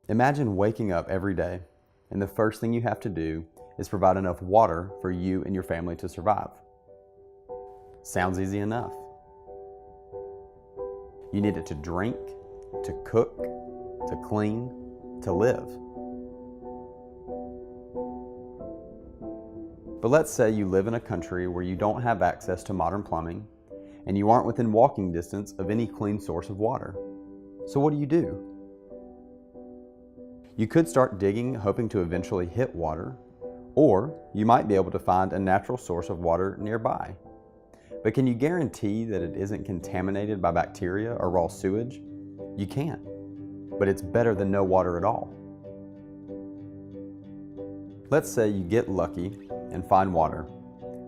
Imagine waking up every day and the first thing you have to do is provide enough water for you and your family to survive. Sounds easy enough. You need it to drink, to cook, to clean, to live. But let's say you live in a country where you don't have access to modern plumbing and you aren't within walking distance of any clean source of water. So what do? You could start digging, hoping to eventually hit water, or you might be able to find a natural source of water nearby. But can you guarantee that it isn't contaminated by bacteria or raw sewage? You can't, but it's better than no water at all. Let's say you get lucky and find water,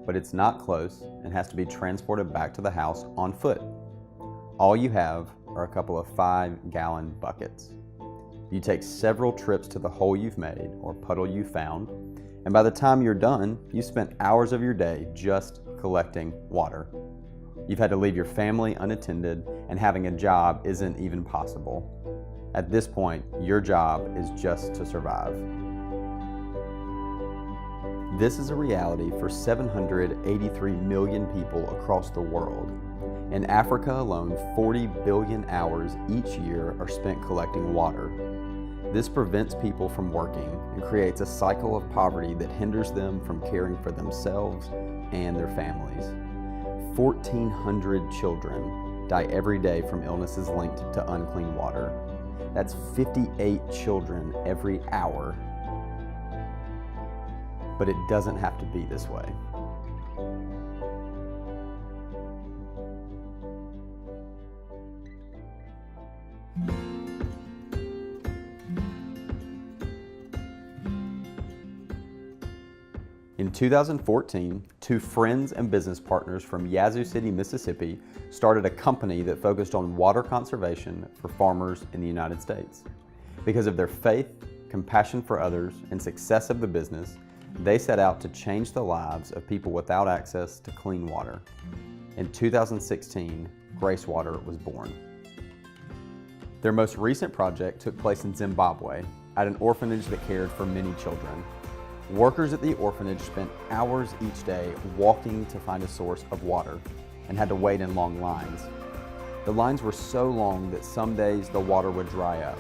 but it's not close and has to be transported back to the house on foot. All you have are a couple of 5-gallon buckets. You take several trips to the hole you've made or puddle you found, and by the time you're done, you spent hours of your day just collecting water. You've had to leave your family unattended, and having a job isn't even possible. At this point, your job is just to survive. This is a reality for 783 million people across the world. In Africa alone, 40 billion hours each year are spent collecting water. This prevents people from working and creates a cycle of poverty that hinders them from caring for themselves and their families. 1,400 children die every day from illnesses linked to unclean water. That's 58 children every hour. But it doesn't have to be this way. In 2014, two friends and business partners from Yazoo City, Mississippi started a company that focused on water conservation for farmers in the United States. Because of their faith, compassion for others, and success of the business, they set out to change the lives of people without access to clean water. In 2016, GraceWater was born. Their most recent project took place in Zimbabwe at an orphanage that cared for many children. Workers at the orphanage spent hours each day walking to find a source of water and had to wait in long lines. The lines were so long that some days the water would dry up.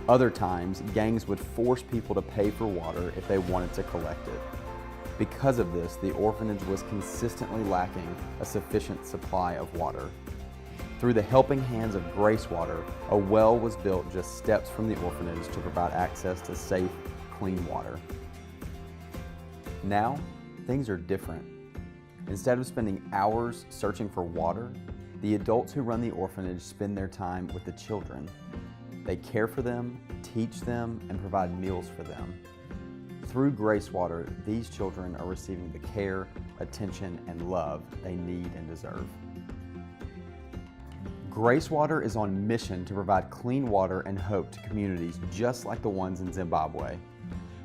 Other times, gangs would force people to pay for water if they wanted to collect it. Because of this, the orphanage was consistently lacking a sufficient supply of water. Through the helping hands of GraceWater, a well was built just steps from the orphanage to provide access to safe, clean water. Now, things are different. Instead of spending hours searching for water, the adults who run the orphanage spend their time with the children. They care for them, teach them, and provide meals for them. Through GraceWater, these children are receiving the care, attention, and love they need and deserve. GraceWater is on mission to provide clean water and hope to communities just like the ones in Zimbabwe.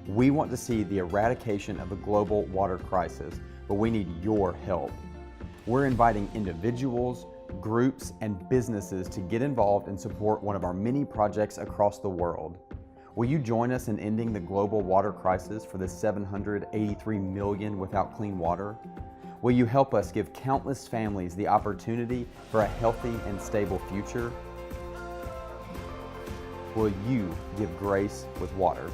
We want to see the eradication of the global water crisis, but we need your help. We're inviting individuals, groups, and businesses to get involved and support one of our many projects across the world. Will you join us in ending the global water crisis for the 783 million without clean water? Will you help us give countless families the opportunity for a healthy and stable future? Will you give grace with water?